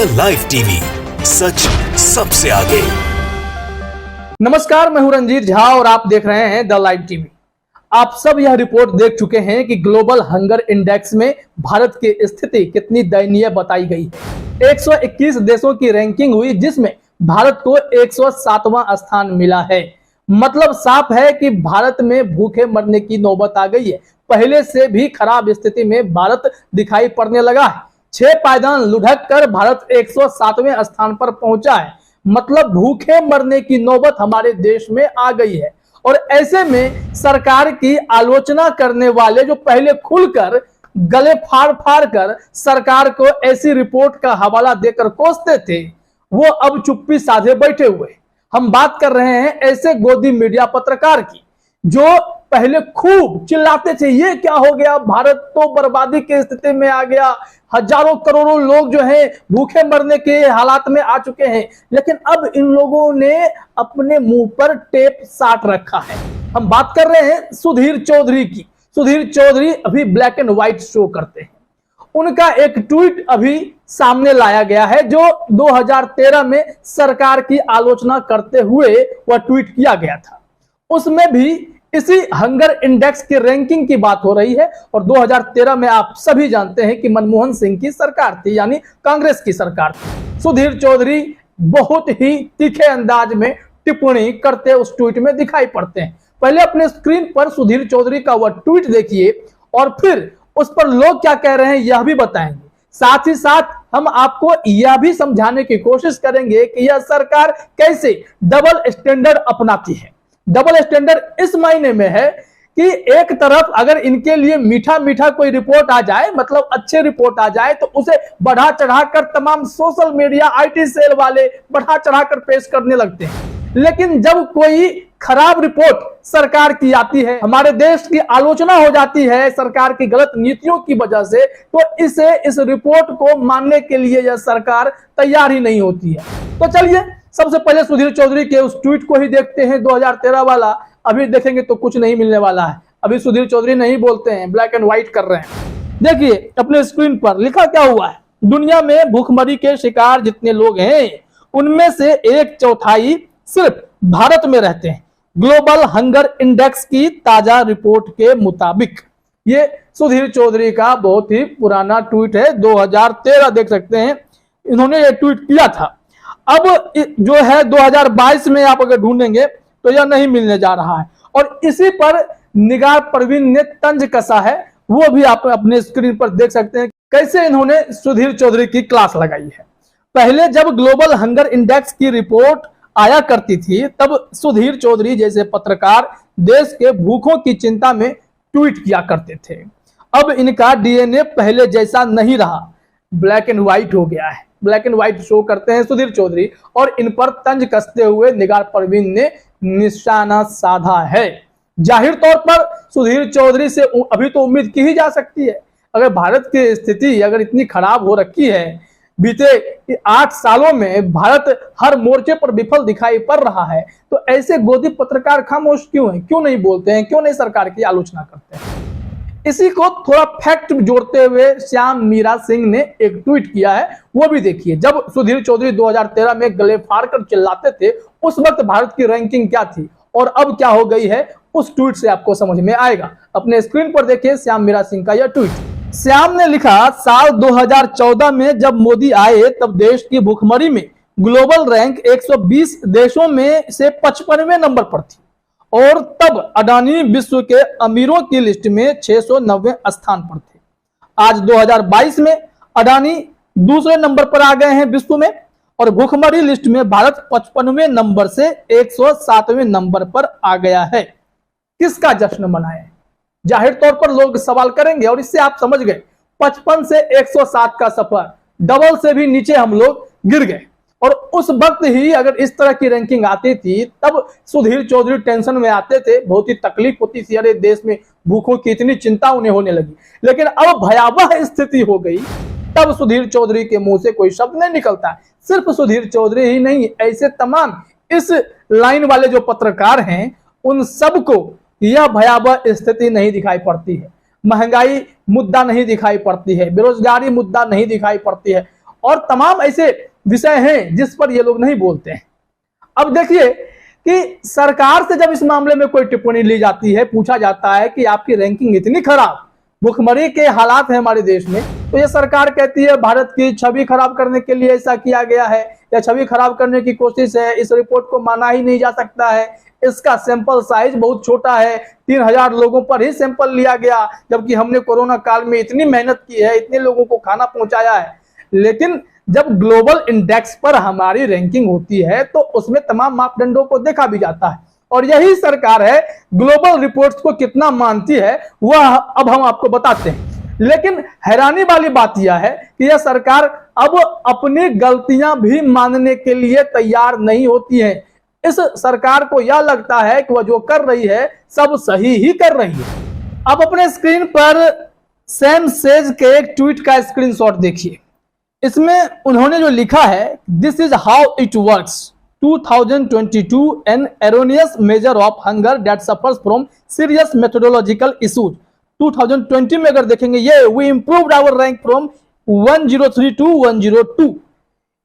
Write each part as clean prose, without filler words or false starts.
The live TV, सच सबसे आगे। नमस्कार, मैं हूं रंजीत झा और आप देख रहे हैं द लाइव टीवी। आप सब यह रिपोर्ट देख चुके हैं कि ग्लोबल हंगर इंडेक्स में भारत की स्थिति कितनी दयनीय बताई गई है। 121 देशों की रैंकिंग हुई जिसमें भारत को 107वां स्थान मिला है। मतलब साफ है कि भारत में भूखे मरने की नौबत आ गई है। पहले से भी खराब स्थिति में भारत दिखाई पड़ने लगा है। 6 पायदान लुढ़क कर भारत 107वें स्थान पर पहुंचा है। मतलब भूखे मरने की नौबत हमारे देश में आ गई है। और ऐसे में सरकार की आलोचना करने वाले जो पहले खुलकर गले फाड़ फाड़ कर सरकार को ऐसी रिपोर्ट का हवाला देकर कोसते थे, वो अब चुप्पी साधे बैठे हुए। हम बात कर रहे हैं ऐसे गोदी मीडिया पत्रकार की जो पहले खूब चिल्लाते थे, ये क्या हो गया, भारत तो बर्बादी की स्थिति में आ गया, हजारों करोड़ों लोग जो हैं भूखे मरने के हालात में आ चुके हैं। लेकिन अब इन लोगों ने अपने मुंह पर टेप साट रखा है। हम बात कर रहे हैं सुधीर चौधरी की। सुधीर चौधरी अभी ब्लैक एंड व्हाइट शो करते हैं। उनका एक ट्वीट अभी सामने लाया गया है जो 2013 में सरकार की आलोचना करते हुए वह ट्वीट किया गया था। उसमें भी इसी हंगर इंडेक्स की रैंकिंग की बात हो रही है। और 2013 में आप सभी जानते हैं कि मनमोहन सिंह की सरकार थी, यानी कांग्रेस की सरकार थी। सुधीर चौधरी बहुत ही तीखे अंदाज में टिप्पणी करते उस ट्वीट में दिखाई पड़ते हैं। पहले अपने स्क्रीन पर सुधीर चौधरी का वह ट्वीट देखिए और फिर उस पर लोग क्या कह रहे हैं यह भी बताएंगे। साथ ही साथ हम आपको यह भी समझाने की कोशिश करेंगे कि यह सरकार कैसे डबल स्टैंडर्ड अपनाती है। डबल स्टैंडर्ड इस मायने में है कि एक तरफ अगर इनके लिए मीठा मीठा कोई रिपोर्ट आ जाए, मतलब अच्छे रिपोर्ट आ जाए, तो उसे बढ़ा चढ़ाकर तमाम सोशल मीडिया आईटी सेल वाले बढ़ा चढ़ाकर पेश करने लगते हैं। लेकिन जब कोई खराब रिपोर्ट सरकार की आती है, हमारे देश की आलोचना हो जाती है सरकार की गलत नीतियों की वजह से, तो इस रिपोर्ट को मानने के लिए यह सरकार तैयार ही नहीं होती है। तो चलिए सबसे पहले सुधीर चौधरी के उस ट्वीट को ही देखते हैं, 2013 वाला। अभी देखेंगे तो कुछ नहीं मिलने वाला है। अभी सुधीर चौधरी नहीं बोलते हैं, ब्लैक एंड व्हाइट कर रहे हैं। देखिए अपने स्क्रीन पर लिखा क्या हुआ है। दुनिया में भूखमरी के शिकार जितने लोग हैं उनमें से 1/4 सिर्फ भारत में रहते हैं, ग्लोबल हंगर इंडेक्स की ताजा रिपोर्ट के मुताबिक। ये सुधीर चौधरी का बहुत ही पुराना ट्वीट है, 2013 देख सकते हैं इन्होंने ये ट्वीट किया था। अब जो है 2022 में आप अगर ढूंढेंगे तो यह नहीं मिलने जा रहा है। और इसी पर निगार परवीन ने तंज कसा है, वो भी आप अपने स्क्रीन पर देख सकते हैं कैसे इन्होंने सुधीर चौधरी की क्लास लगाई है। पहले जब ग्लोबल हंगर इंडेक्स की रिपोर्ट आया करती थी तब सुधीर चौधरी जैसे पत्रकार देश के भूखों की चिंता में ट्वीट किया करते थे। अब इनका डीएनए पहले जैसा नहीं रहा, ब्लैक एंड व्हाइट हो गया है। ब्लैक एंड व्हाइट शो करते हैं सुधीर चौधरी और इन पर तंज कसते हुए निगार परवीन ने निशाना साधा है। जाहिर तौर पर सुधीर चौधरी से अभी तो उम्मीद की ही जा सकती है। अगर भारत की स्थिति अगर इतनी खराब हो रखी है, बीते 8 सालों में भारत हर मोर्चे पर विफल दिखाई पड़ रहा है, तो ऐसे गोदी पत्रकार खामोश क्यों हैं, क्यों नहीं बोलते हैं, क्यों नहीं सरकार की आलोचना करते हैं। इसी को थोड़ा फैक्ट जोड़ते हुए श्याम मीरा सिंह ने एक ट्वीट किया है, वो भी देखिए। जब सुधीर चौधरी 2013 में गले फाड़ कर चिल्लाते थे उस वक्त भारत की रैंकिंग क्या थी और अब क्या हो गई है, उस ट्वीट से आपको समझ में आएगा। अपने स्क्रीन पर देखिए श्याम मीरा सिंह का यह ट्वीट। श्याम ने लिखा, साल 2014 में जब मोदी आए तब देश की भूखमरी में ग्लोबल रैंक 120 देशों में से 55वें नंबर पर थी और तब अडानी विश्व के अमीरों की लिस्ट में 690 स्थान पर थे। आज 2022 में अडानी दूसरे नंबर पर आ गए हैं विश्व में और भूखमरी लिस्ट में भारत 55वें नंबर से 107वें नंबर पर आ गया है। किसका जश्न मनाएं? जाहिर तौर पर लोग सवाल करेंगे और इससे आप समझ गए 55 से 107 का सफर, डबल से भी नीचे हम लोग गिर गए। और उस वक्त ही अगर इस तरह की रैंकिंग आती थी तब सुधीर चौधरी टेंशन में आते थे, बहुत ही तकलीफ होती थी, अरे देश में भूखों की इतनी चिंता उन्हें होने लगी। लेकिन अब भयावह स्थिति हो गई तब सुधीर चौधरी के मुंह से कोई शब्द नहीं निकलता। सिर्फ सुधीर चौधरी ही नहीं, ऐसे तमाम इस लाइन वाले जो पत्रकार हैं उन सबको यह भयावह स्थिति नहीं दिखाई पड़ती है। महंगाई मुद्दा नहीं दिखाई पड़ती है, बेरोजगारी मुद्दा नहीं दिखाई पड़ती है और तमाम ऐसे विषय हैं जिस पर ये लोग नहीं बोलते हैं। अब देखिए कि सरकार से जब इस मामले में कोई टिप्पणी ली जाती है, पूछा जाता है कि आपकी रैंकिंग इतनी खराब, भुखमरी के हालात हैं हमारे देश में, तो ये सरकार कहती है भारत की छवि खराब करने के लिए ऐसा किया गया है या छवि खराब करने की कोशिश है, इस रिपोर्ट को माना ही नहीं जा सकता है, इसका सैंपल साइज बहुत छोटा है, 3000 लोगों पर ही सैंपल लिया गया, जबकि हमने कोरोना काल में इतनी मेहनत की है, इतने लोगों को खाना पहुंचाया है। लेकिन जब ग्लोबल इंडेक्स पर हमारी रैंकिंग होती है तो उसमें तमाम मापदंडों को देखा भी जाता है, और यही सरकार है ग्लोबल रिपोर्ट्स को कितना मानती है वह अब हम आपको बताते हैं। लेकिन हैरानी वाली बात यह है कि यह सरकार अब अपनी गलतियां भी मानने के लिए तैयार नहीं होती है। इस सरकार को यह लगता है कि वह जो कर रही है सब सही ही कर रही है। अब अपने स्क्रीन पर सैम सेज के एक ट्वीट का स्क्रीनशॉट देखिए। इसमें उन्होंने जो लिखा है, this is how it works 2022 an erroneous measure of hunger that suffers from serious methodological issues. 2020 में अगर देखेंगे ये we improved our rank from 103 to 102।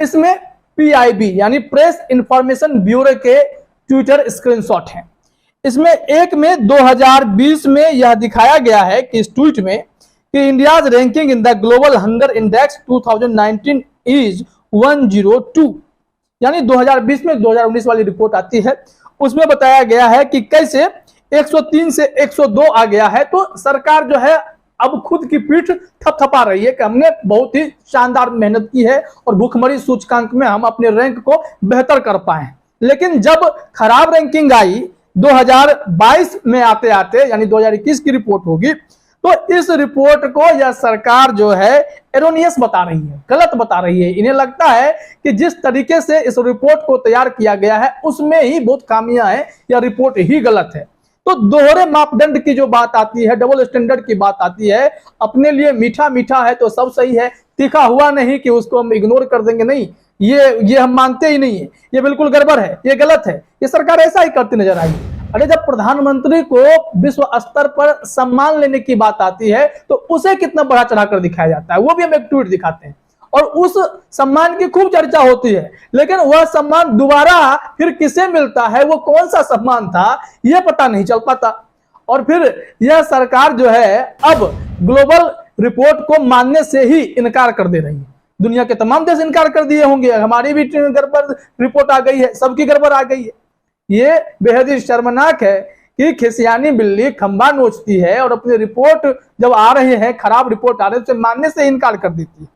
इसमें PIB यानी प्रेस इंफॉर्मेशन ब्यूरो के ट्विटर स्क्रीनशॉट हैं। इसमें एक में 2020 में यह दिखाया गया है कि इस ट्वीट में कि India's ranking in the global hunger index 2019 is 102, यानी 2020 में 2019 वाली रिपोर्ट आती है, उसमें बताया गया है कि कैसे 103 से 102 आ गया है। तो सरकार जो है अब खुद की पीठ थपथपा रही है कि हमने बहुत ही शानदार मेहनत की है और भुखमरी सूचकांक में हम अपने रैंक को बेहतर कर पाए। लेकिन जब खराब रैंकिंग आई 2022 में आते आते, यानी 2021 की रिपोर्ट होगी, तो इस रिपोर्ट को यह सरकार जो है एरोनियस बता रही है, गलत बता रही है। इन्हें लगता है कि जिस तरीके से इस रिपोर्ट को तैयार किया गया है उसमें ही बहुत खामियां हैं, यह रिपोर्ट ही गलत है। तो दोहरे मापदंड की जो बात आती है, डबल स्टैंडर्ड की बात आती है, अपने लिए मीठा मीठा है तो सब सही है, तीखा हुआ नहीं कि उसको हम इग्नोर कर देंगे, नहीं, ये हम मानते ही नहीं है, ये बिल्कुल गड़बड़ है, ये गलत है। ये सरकार ऐसा ही करती नजर आई। अरे जब प्रधानमंत्री को विश्व स्तर पर सम्मान लेने की बात आती है तो उसे कितना बढ़ा चढ़ाकर दिखाया जाता है, वो भी हम एक ट्वीट दिखाते हैं, और उस सम्मान की खूब चर्चा होती है। लेकिन वह सम्मान दोबारा फिर किसे मिलता है, वो कौन सा सम्मान था, यह पता नहीं चल पाता। और फिर यह सरकार जो है अब ग्लोबल रिपोर्ट को मानने से ही इनकार कर दे रही है। दुनिया के तमाम देश इनकार कर दिए होंगे, हमारी भी गड़बड़ रिपोर्ट आ गई है, सबकी गड़बड़ आ गई है। ये बेहद ही शर्मनाक है कि खिसियानी बिल्ली खंबा नोचती है और अपनी रिपोर्ट जब आ रहे हैं, खराब रिपोर्ट आ रहे हैं, उसे मानने से इनकार कर देती है।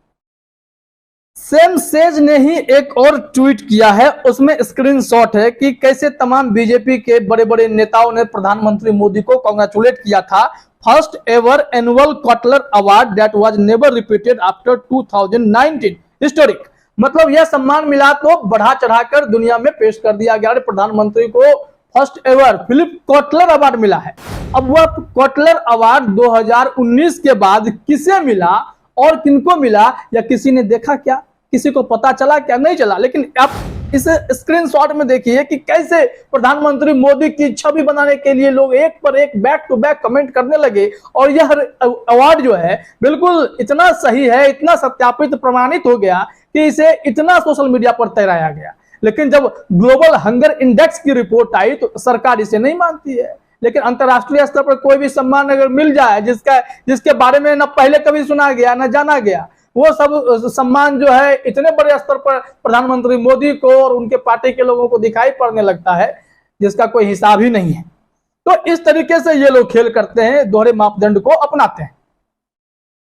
सैम सेज ने ही एक और ट्वीट किया है, उसमें स्क्रीनशॉट है कि कैसे तमाम बीजेपी के बड़े बड़े नेताओं ने प्रधानमंत्री मोदी को कांग्रेचुलेट किया था। First ever annual Kotler award that was never repeated after 2019 historic. मतलब यह सम्मान मिला तो बढ़ा चढ़ाकर दुनिया में पेश कर दिया गया। प्रधानमंत्री को first ever Philip Kotler award मिला है। अब वह कॉटलर अवार्ड 2019 के बाद किसे मिला और किनको मिला, या किसी ने देखा क्या, किसी को पता चला क्या, नहीं चला। लेकिन आप इस स्क्रीनशॉट में देखिए कि कैसे प्रधानमंत्री मोदी की छवि बनाने के लिए लोग एक पर एक बैक टू बैक कमेंट करने लगे, और यह अवार्ड जो है बिल्कुल इतना सही है, इतना सत्यापित प्रमाणित हो गया कि इसे इतना सोशल मीडिया पर तैराया गया। लेकिन जब ग्लोबल हंगर इंडेक्स की रिपोर्ट आई तो सरकार इसे नहीं मानती है। लेकिन अंतरराष्ट्रीय स्तर पर कोई भी सम्मान अगर मिल जाए जिसके बारे में न पहले कभी सुना गया न जाना गया, वो सब सम्मान जो है इतने बड़े स्तर पर प्रधानमंत्री मोदी को और उनके पार्टी के लोगों को दिखाई पड़ने लगता है जिसका कोई हिसाब ही नहीं है। तो इस तरीके से ये लोग खेल करते हैं, दोहरे मापदंड को अपनाते हैं।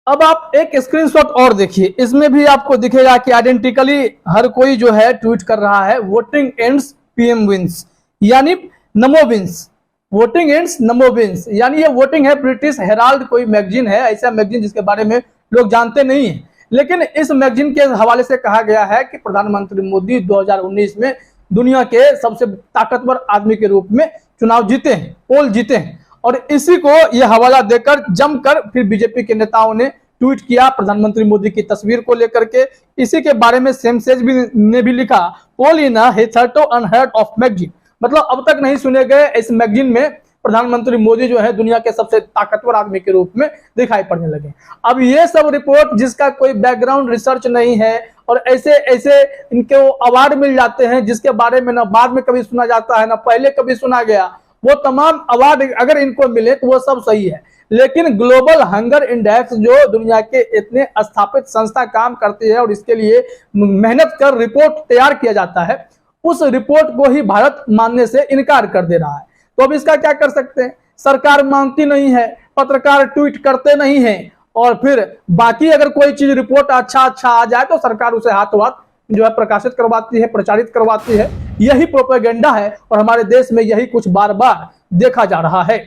अब आप एक स्क्रीनशॉट और देखिए, इसमें भी आपको दिखेगा कि आइडेंटिकली हर कोई जो है ट्वीट कर रहा है वोटिंग एंड्स पीएम विंस, यानी नमो विंस। वोटिंग एंड्स नमो विंस, यानी ये वोटिंग है। ब्रिटिश हेराल्ड कोई मैगजीन है, ऐसा मैगजीन जिसके बारे में लोग जानते नहीं है, लेकिन इस मैगजीन के हवाले से कहा गया है कि प्रधानमंत्री मोदी 2019 में दुनिया के सबसे ताकतवर आदमी के रूप में चुनाव जीते हैं, पोल जीते हैं। और इसी को यह हवाला देकर जमकर फिर बीजेपी के नेताओं ने ट्वीट किया प्रधानमंत्री मोदी की तस्वीर को लेकर के। इसी के बारे में सैम सेज ने भी लिखा, पोल इन हिथरटो अनहर्ड ऑफ मैगजीन, मतलब अब तक नहीं सुने गए इस मैगजीन में प्रधानमंत्री मोदी जो है दुनिया के सबसे ताकतवर आदमी के रूप में दिखाई पड़ने लगे। अब ये सब रिपोर्ट जिसका कोई बैकग्राउंड रिसर्च नहीं है और ऐसे ऐसे इनके वो अवार्ड मिल जाते हैं जिसके बारे में ना बाद में कभी सुना जाता है ना पहले कभी सुना गया। वो तमाम अवार्ड अगर इनको मिले तो वो सब सही है, लेकिन ग्लोबल हंगर इंडेक्स जो दुनिया के इतने स्थापित संस्था काम करती है और इसके लिए मेहनत कर रिपोर्ट तैयार किया जाता है, उस रिपोर्ट को ही भारत मानने से इनकार कर दे रहा है। तो अब इसका क्या कर सकते हैं? सरकार मानती नहीं है, पत्रकार ट्वीट करते नहीं हैं, और फिर बाकी अगर कोई चीज रिपोर्ट अच्छा आ जाए तो सरकार उसे हाथों हाथ जो है प्रकाशित करवाती है, प्रचारित करवाती है। यही प्रोपेगेंडा है और हमारे देश में यही कुछ बार बार देखा जा रहा है।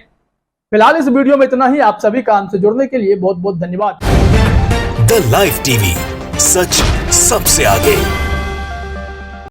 फिलहाल इस वीडियो में इतना ही। आप सभी का हमसे जुड़ने के लिए बहुत बहुत धन्यवाद। द लाइव टीवी, सच सबसे आगे।